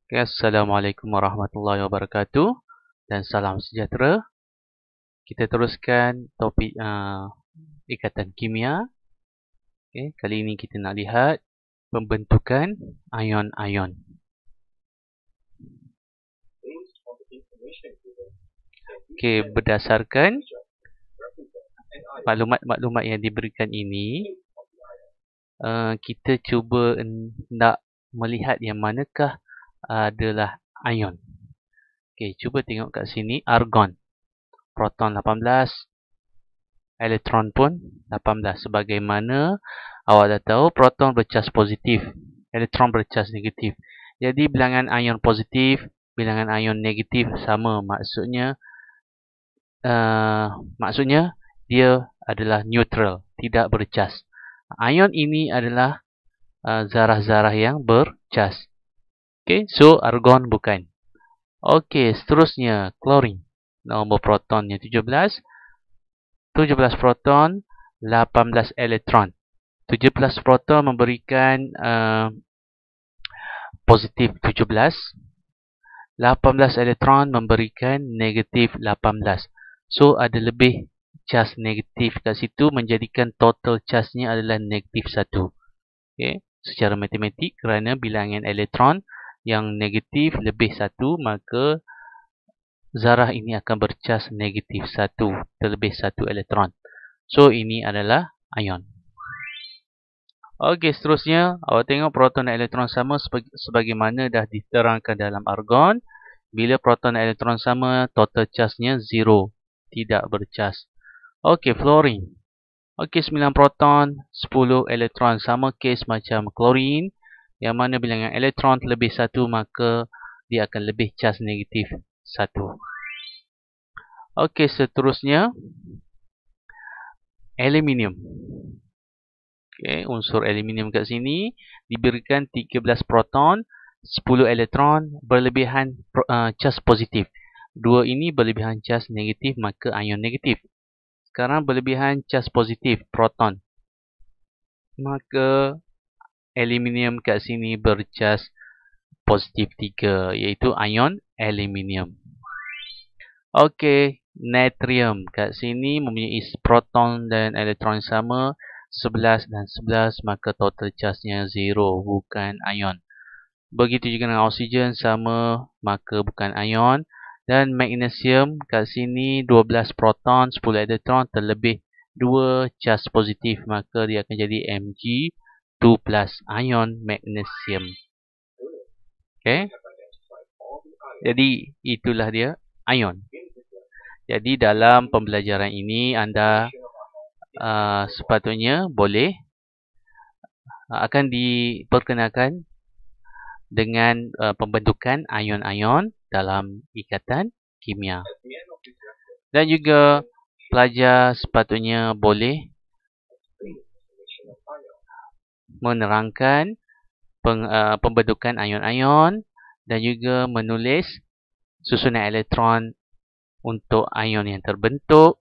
Okay, Assalamualaikum warahmatullahi wabarakatuh dan salam sejahtera. Kita teruskan topik ikatan kimia. Okay, kali ini kita nak lihat pembentukan ion-ion. Okay, berdasarkan maklumat-maklumat yang diberikan ini, kita cuba nak melihat yang manakah adalah ion. Okay, cuba tengok kat sini, argon. Proton 18, elektron pun 18. Sebagaimana awak dah tahu, proton bercas positif, elektron bercas negatif. Jadi bilangan ion positif, bilangan ion negatif sama. Maksudnya dia adalah neutral, tidak bercas. Ion ini adalah zarah-zarah yang bercas. Okay, so argon bukan. Okay, seterusnya klorin. Nombor protonnya 17 proton, 18 elektron. 17 proton memberikan positif 17. 18 elektron memberikan negatif 18. So, ada lebih cas negatif kat situ, menjadikan total casnya adalah negatif 1. Okay. Secara matematik, kerana bilangan elektron yang negatif lebih 1, maka zarah ini akan bercas negatif 1 terlebih 1 elektron. So, ini adalah ion. Okey, seterusnya, awak tengok proton dan elektron sama sebagaimana dah diterangkan dalam argon. Bila proton dan elektron sama, total charge-nya 0. Tidak bercas. Okey, fluorine. Okey, 9 proton, 10 elektron. Sama kes macam klorin. Yang mana bilangan elektron terlebih 1, maka dia akan lebih charge negatif 1. Okey, seterusnya, aluminium. Okay, unsur aluminium kat sini diberikan 13 proton, 10 elektron, berlebihan cas positif. Dua ini berlebihan cas negatif, maka ion negatif. Sekarang berlebihan cas positif, proton. Maka aluminium kat sini bercas positif 3, iaitu ion aluminium. Okey, natrium kat sini mempunyai proton dan elektron sama. 11 dan 11, maka total charge-nya 0, bukan ion. Begitu juga dengan oksigen, sama, maka bukan ion. Dan magnesium kat sini 12 proton, 10 elektron, terlebih 2 charge positif, maka dia akan jadi Mg2+, ion magnesium. Okay. Jadi itulah dia ion. Jadi dalam pembelajaran ini anda sepatutnya boleh akan diperkenalkan dengan pembentukan ion-ion dalam ikatan kimia. Dan juga pelajar sepatutnya boleh menerangkan pembentukan ion-ion dan juga menulis susunan elektron untuk ion yang terbentuk.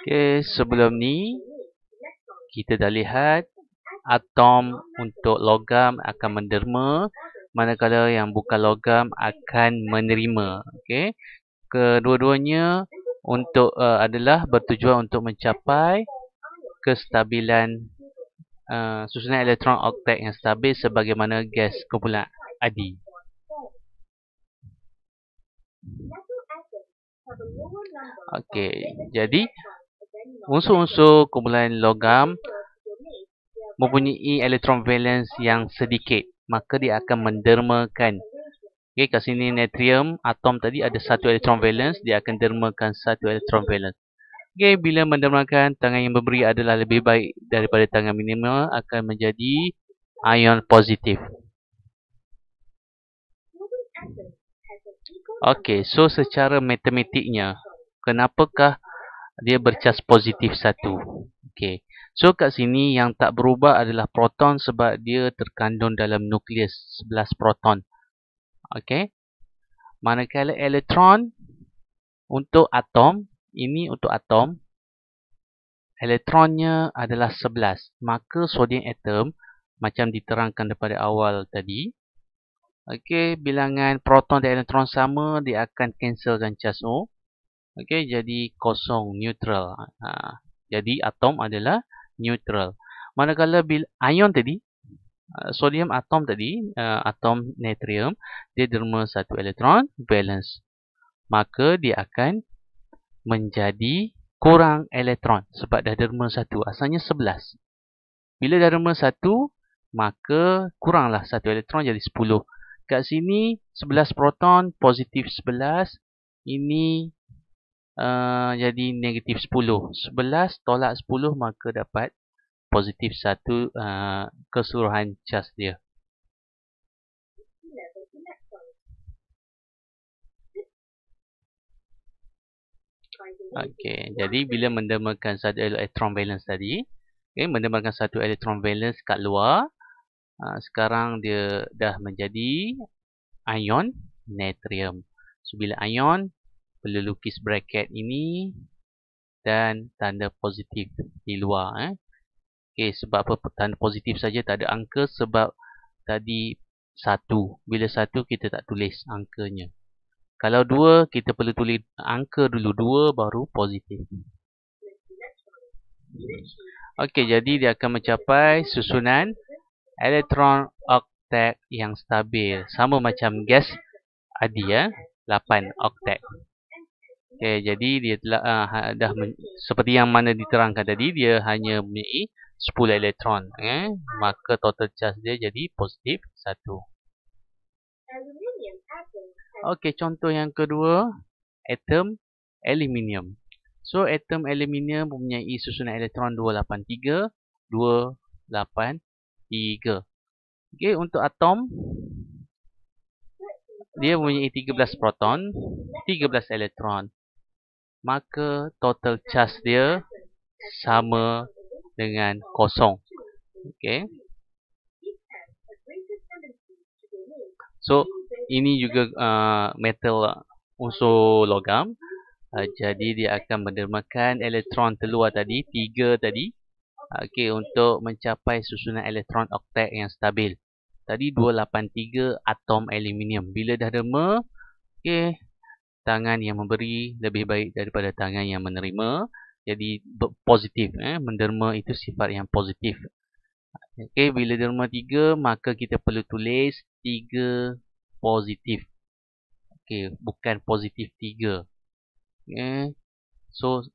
Okey, sebelum ni kita dah lihat atom untuk logam akan menderma, manakala yang bukan logam akan menerima. Okey. Kedua-duanya adalah bertujuan untuk mencapai kestabilan susunan elektron oktet yang stabil sebagaimana gas kumpulan adi. Okey, jadi unsur-unsur kumpulan logam mempunyai elektron valence yang sedikit, maka dia akan mendermakan. Okey, kat sini natrium, atom tadi ada 1 elektron valence, dia akan dermakan 1 elektron valence. Okey, bila mendermakan, tangan yang memberi adalah lebih baik daripada tangan minimal, akan menjadi ion positif. Okey, so secara matematiknya, kenapakah dia bercas positif 1? Okey, So kat sini yang tak berubah adalah proton sebab dia terkandung dalam nukleus 11 proton. Okey. Manakala elektron untuk atom, ini untuk atom, elektronnya adalah 11. Maka sodium atom macam diterangkan daripada awal tadi. Okey, bilangan proton dan elektron sama, dia akan cancelkan charge O. Okey, jadi kosong, neutral. Jadi atom adalah neutral. Manakala ion tadi, sodium atom tadi, atom natrium, dia derma satu elektron, valence. Maka dia akan menjadi kurang elektron sebab dah derma satu. Asalnya 11. Bila dah derma satu, maka kuranglah satu elektron jadi 10. Kat sini 11 proton, positif 11. Ini jadi negatif 10. 11 tolak 10 maka dapat positif 1 keseluruhan charge dia. Okey, jadi bila mendermakan satu elektron valence tadi, mendermakan satu elektron valence kat luar, sekarang dia dah menjadi ion natrium. So bila ion, perlu lukis bracket ini dan tanda positif di luar. Okey, sebab apa tanda positif saja tak ada angka sebab tadi 1. Bila 1 kita tak tulis angkanya. Kalau 2 kita perlu tulis angka dulu 2 baru positif. Okey, jadi dia akan mencapai susunan elektron oktet yang stabil. Sama macam gas adi 8 oktet. Okey, jadi dia telah seperti yang mana diterangkan tadi, dia hanya mempunyai 10 elektron. Maka total charge dia jadi positif 1. Okey, contoh yang kedua, atom aluminium. So, atom aluminium mempunyai susunan elektron 283, 283. Okey, untuk atom, dia mempunyai 13 proton, 13 elektron. Maka total charge dia sama dengan kosong. Okey. So, ini juga metal unsur logam. Jadi, dia akan mendermakan elektron terluar tadi, 3 tadi. Okey, untuk mencapai susunan elektron oktet yang stabil. Tadi 283 atom aluminium. Bila dah derma, okey, tangan yang memberi lebih baik daripada tangan yang menerima. Jadi, positif. Menderma itu sifat yang positif. Okey, bila derma 3, maka kita perlu tulis 3 positif. Okey, bukan positif 3. So,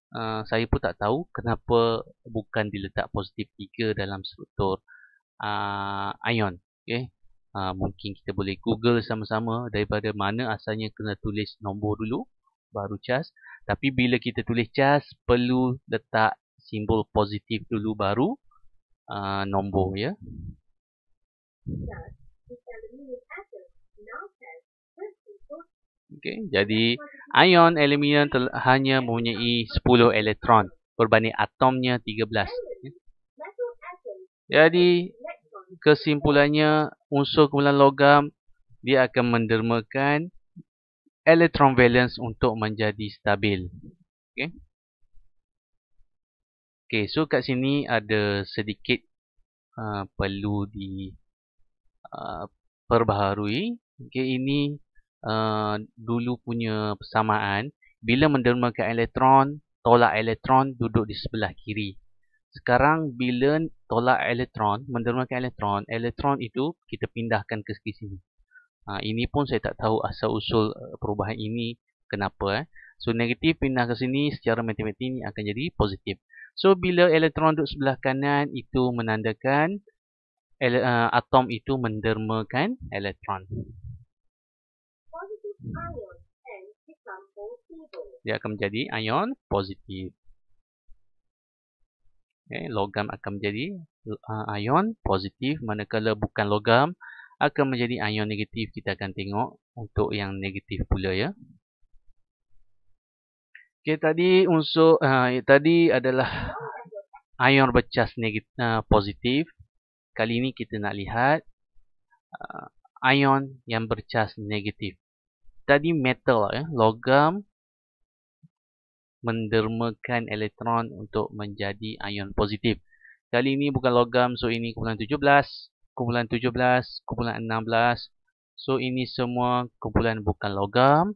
saya pun tak tahu kenapa bukan diletak positif 3 dalam struktur ion. Okey. Mungkin kita boleh Google sama-sama daripada mana asalnya kena tulis nombor dulu, baru charge. Tapi bila kita tulis charge, perlu letak simbol positif dulu, baru nombor, ya. Okay, jadi ion aluminium hanya mempunyai 10 elektron berbanding atomnya 13. Jadi kesimpulannya, unsur kumpulan logam dia akan mendermakan elektron valence untuk menjadi stabil. Okay. Okay, so kat sini ada sedikit perlu perbaharui. Okay, ini dulu punya persamaan. Bila mendermakan elektron, tolak elektron duduk di sebelah kiri. Sekarang bila tolak elektron, mendermakan elektron, elektron itu kita pindahkan ke sini. Ini pun saya tak tahu asal-usul perubahan ini kenapa. So, negatif pindah ke sini, secara matematik ini akan jadi positif. So, bila elektron duduk sebelah kanan, itu menandakan atom itu mendermakan elektron. Dia akan menjadi ion positif. Okay, logam akan menjadi ion positif, manakala bukan logam akan menjadi ion negatif. Kita akan tengok untuk yang negatif pula, ya. Okay, tadi unsur tadi adalah ion bercas positif. Kali ini kita nak lihat ion yang bercas negatif. Tadi metal, logam mendermakan elektron untuk menjadi ion positif. Kali ini bukan logam, so ini kumpulan 17, kumpulan 17, kumpulan 16. So ini semua kumpulan bukan logam.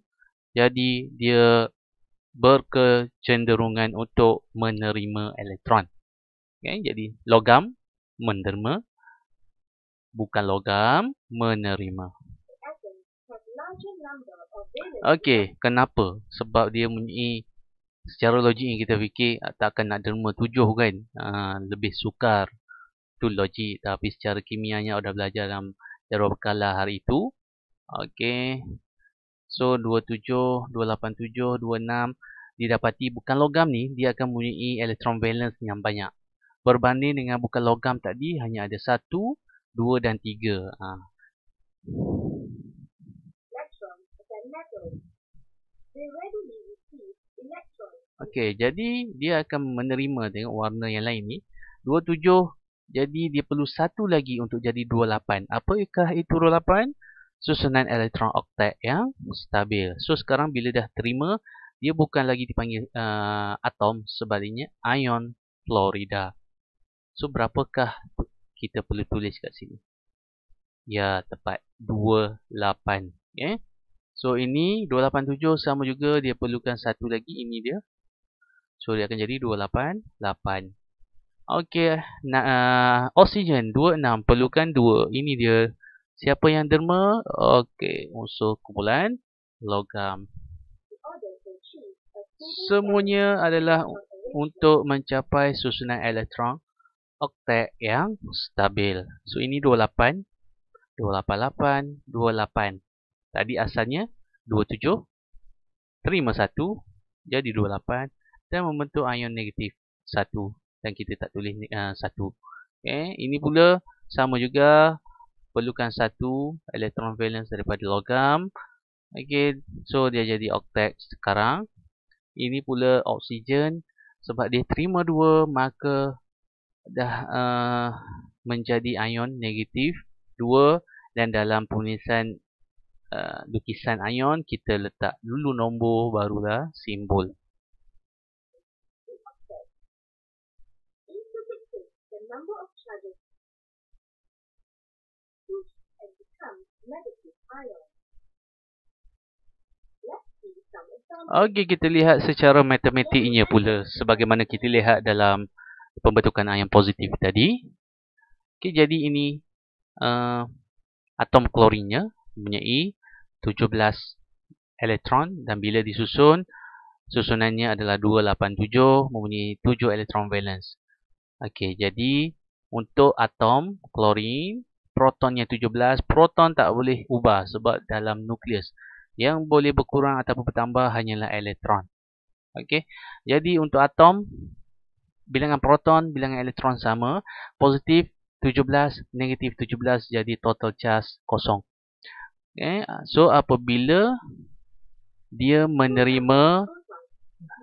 Jadi dia berkecenderungan untuk menerima elektron. Okay, jadi logam menderma, bukan logam menerima. Okey, kenapa? Sebab dia mempunyai, secara logik yang kita fikir takkan nak derma 7 kan, lebih sukar. Itu logik, tapi secara kimianya dah belajar dalam jadual berkala hari itu. Okey, so 27, 287, 26 didapati bukan logam ni, dia akan mempunyai elektron valence yang banyak. Berbanding dengan bukan logam tadi, hanya ada 1, 2 dan 3. Okey, jadi dia akan menerima, tengok warna yang lain ni. 27, jadi dia perlu 1 lagi untuk jadi 28. Apakah itu 28? Susunan elektron oktet yang stabil. So sekarang bila dah terima, dia bukan lagi dipanggil atom, sebaliknya ion fluorida. So berapakah kita perlu tulis kat sini? Ya, tepat 28. Okay? So ini 287 sama juga, dia perlukan 1 lagi, ini dia. So dia akan jadi 288. Okey, oksigen 26 perlukan 2. Ini dia. Siapa yang derma? Okey, unsur kumpulan logam. Semuanya adalah untuk mencapai susunan elektron oktet yang stabil. So ini 28, 288, 28. Tadi asalnya 27, terima 1, jadi 28 dan membentuk ion negatif 1. Dan kita tak tulis 1. Okay. Ini pula sama juga, perlukan 1 elektron valence daripada logam. Okay. So dia jadi oktet sekarang. Ini pula oksigen, sebab dia terima 2, maka dah menjadi ion negatif 2. Dan dalam penulisan lukisan ion, kita letak dulu nombor, barulah simbol. Okey, kita lihat secara matematiknya pula, sebagaimana kita lihat dalam pembentukan ion positif tadi. Okey, jadi ini atom klorinnya mempunyai 17 elektron, dan bila disusun, susunannya adalah 287, mempunyai 7 elektron valence. Okey, jadi untuk atom klorin, protonnya 17, proton tak boleh ubah sebab dalam nukleus. Yang boleh berkurang ataupun bertambah hanyalah elektron. Okey, jadi untuk atom, bilangan proton, bilangan elektron sama, positif 17, negatif 17, jadi total charge kosong. Okay. So apabila dia menerima,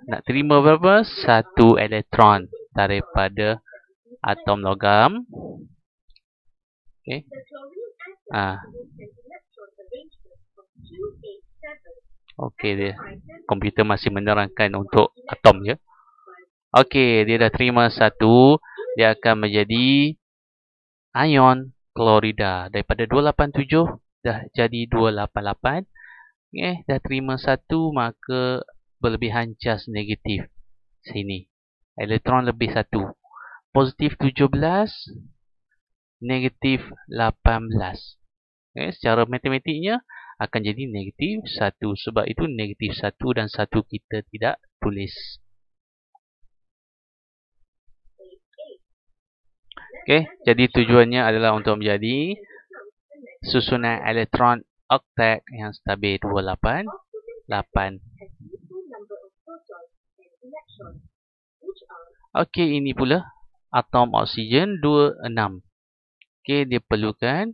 nak terima berapa? 1 elektron daripada atom logam. Okay. Okey, dia komputer masih menerangkan untuk atom je. Okey, dia dah terima 1, dia akan menjadi ion klorida. Daripada 287 dah jadi 288. Dah terima 1, maka berlebihan charge negatif sini. Elektron lebih 1. Positif 17, negatif 18. Secara matematiknya akan jadi negatif 1. Sebab itu negatif 1 dan 1 kita tidak tulis. Okey, jadi tujuannya adalah untuk menjadi susunan elektron oktet yang stabil 288. Okey, ini pula atom oksigen 26. Okey, dia perlukan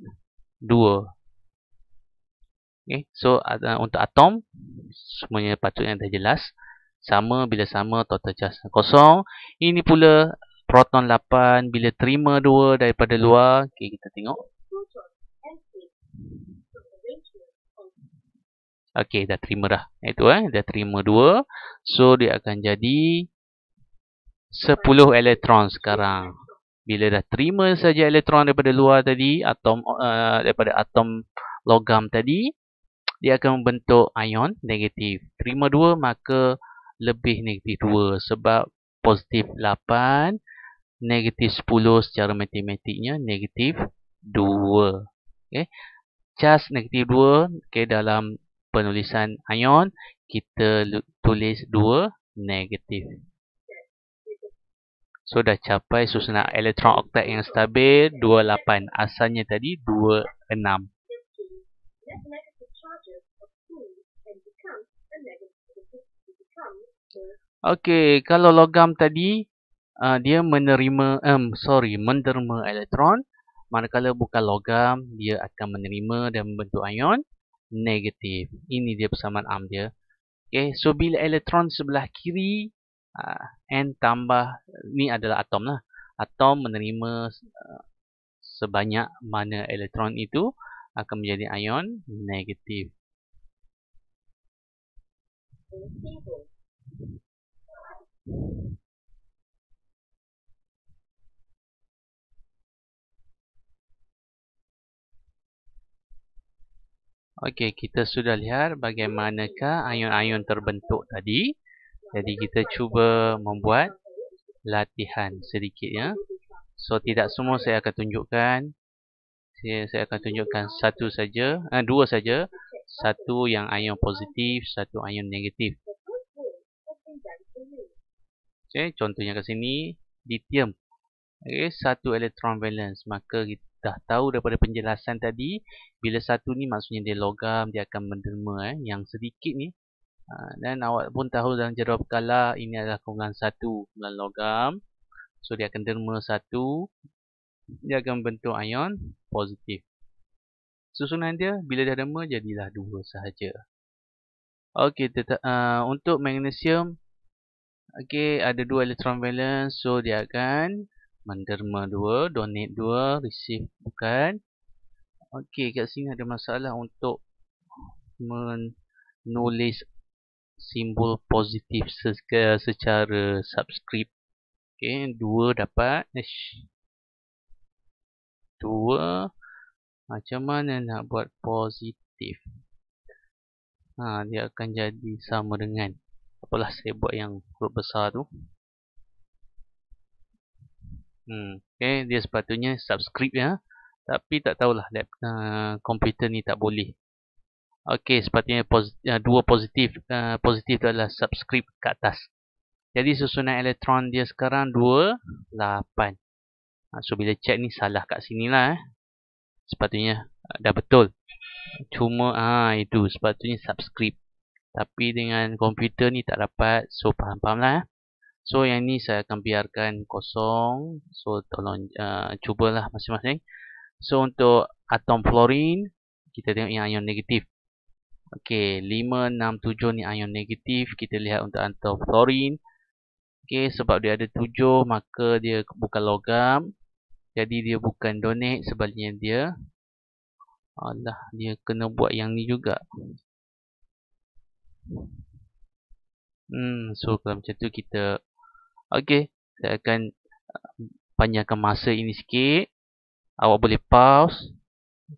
2. Okey, so untuk atom semuanya patutnya dah jelas. Sama, bila sama total charge kosong. Ini pula Proton 8 bila terima 2 daripada luar. Okey, kita tengok. Okey, dah terima dah. Itu dah terima 2. So dia akan jadi 10 elektron sekarang. Bila dah terima saja elektron daripada luar tadi, daripada atom logam tadi, dia akan membentuk ion negatif. Terima 2 maka lebih negatif 2 sebab positif 8 negatif 10 secara matematiknya negatif 2. Okey. Charge negatif 2, okey, dalam penulisan ion kita tulis 2 negatif. So dah capai susunan elektron oktet yang stabil 28. Asalnya tadi 26. Okey, kalau logam tadi dia menderma elektron, manakala bukan logam dia akan menerima dan membentuk ion negatif. Ini dia persamaan am dia. Okey, so bila elektron sebelah kiri N tambah, ni adalah atom lah. Atom menerima sebanyak mana elektron itu akan menjadi ion negatif. Okey, kita sudah lihat bagaimanakah ion-ion terbentuk tadi. Jadi kita cuba membuat latihan sedikit ya. So tidak semua saya akan tunjukkan. Saya akan tunjukkan dua saja. Satu yang ion positif, satu ion negatif. Okey, contohnya kat sini lithium. Okey, satu elektron valence. Maka kita dah tahu daripada penjelasan tadi, bila satu ni maksudnya dia logam, dia akan menderma yang sedikit ni. Dan awak pun tahu dalam jadual berkala ini adalah kumpulan satu, kumpulan logam. So dia akan derma satu, dia akan bentuk ion positif. Susunan dia bila dah derma jadilah 2 sahaja. Okey, untuk magnesium, okey, ada 2 elektron valence, so dia akan menderma 2, donate 2, receive bukan. Okey, kat sini ada masalah untuk menulis simbol positif secara subscript. Okey, 2 dapat. 2. Macam mana nak buat positif? Dia akan jadi sama dengan. Apalah saya buat yang huruf besar tu. Okey, dia sepatutnya subscript ya. Tapi tak tahulah komputer ni tak boleh. Okey, sepatutnya 2 positif. Positif tu adalah subscript kat atas. Jadi susunan elektron dia sekarang 2, 8. So bila check ni salah kat sini lah. Sepatutnya dah betul. Cuma itu sepatutnya subscript. Tapi dengan komputer ni tak dapat. So faham-faham lah. So yang ni saya akan biarkan kosong. So tolong cubalah masing-masing. So untuk atom fluorine, kita tengok yang ion negatif. Okey, 5, 6, 7 ni ion negatif. Kita lihat untuk atom fluorine. Okey, sebab dia ada 7, maka dia bukan logam. Jadi dia bukan donate. Sebaliknya dia kena buat yang ni juga. So kalau macam tu kita okey, saya akan panjangkan masa ini sikit. Awak boleh pause,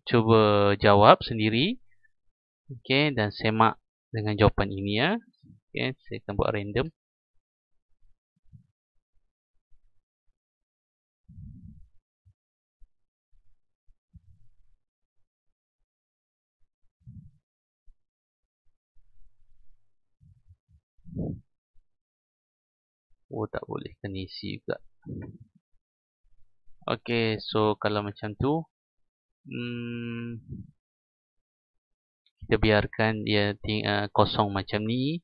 cuba jawab sendiri. Okey, dan semak dengan jawapan ini ya. Okey, saya akan buat random. Oh, tak boleh kena isi juga. Okey, so kalau macam tu kita biarkan dia kosong macam ni.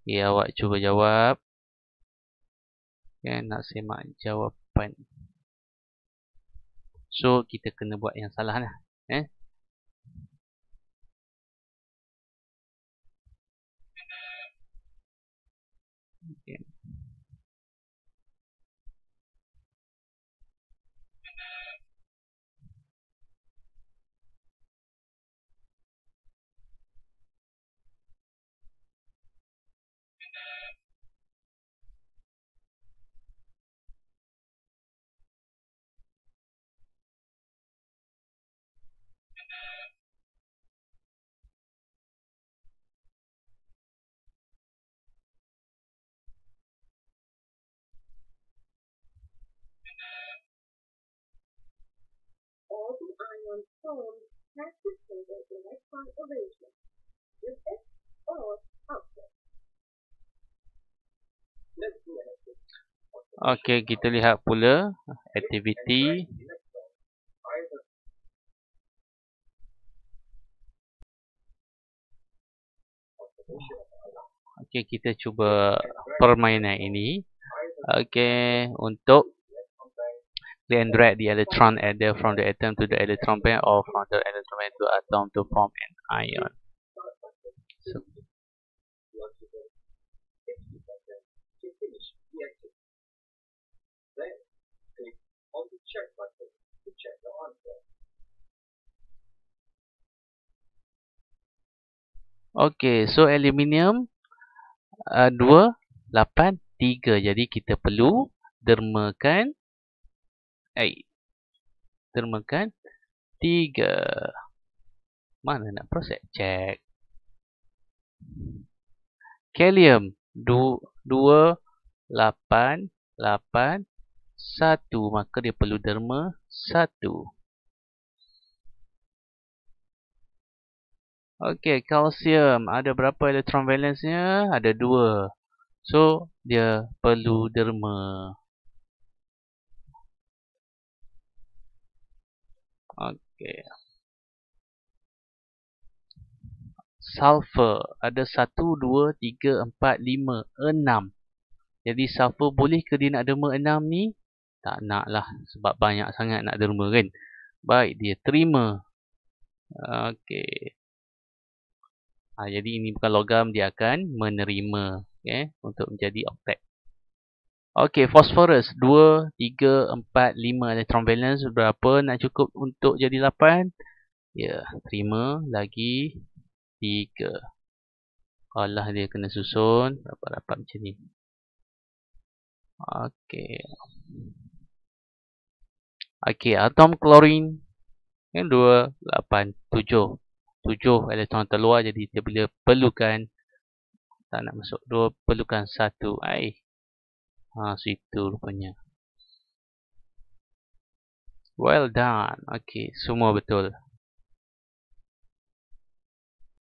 Okay, awak cuba jawab. Okay, nak semak jawapan. So kita kena buat yang salah lah. Okay. Okey, kita lihat pula aktiviti. Okey, kita cuba permainan ini. Okey, untuk click and drag the electron adder from the atom to the electron pair or from the electron pair to atom to form an ion. So, okey, so aluminium 2, 8, 3. Jadi kita perlu dermakan dermakan 3. Mana nak proses? Check. Kalium 2, 8, 8, 1. Maka dia perlu derma 1. Okey, kalsium ada berapa elektron valensnya? Ada 2. So, dia perlu derma. Okey. Sulfur ada 1, 2, 3, 4, 5, 6. Jadi sulfur boleh ke dia nak derma 6 ni? Tak nak lah sebab banyak sangat nak derma kan. Baik, dia terima. Okey. Jadi ini bukan logam, dia akan menerima untuk menjadi oktet. Okey, phosphorus 2, 3, 4, 5 elektron valence. Berapa nak cukup untuk jadi 8? Ya, terima lagi 3. Alah, dia kena susun. Dapat macam ni. Okey. Okey, atom klorin 2, 8, 7. 7 elektron terluar, jadi dia boleh perlukan, tak nak masuk 2, perlukan 1. Situ rupanya. Well done. Okey, semua betul.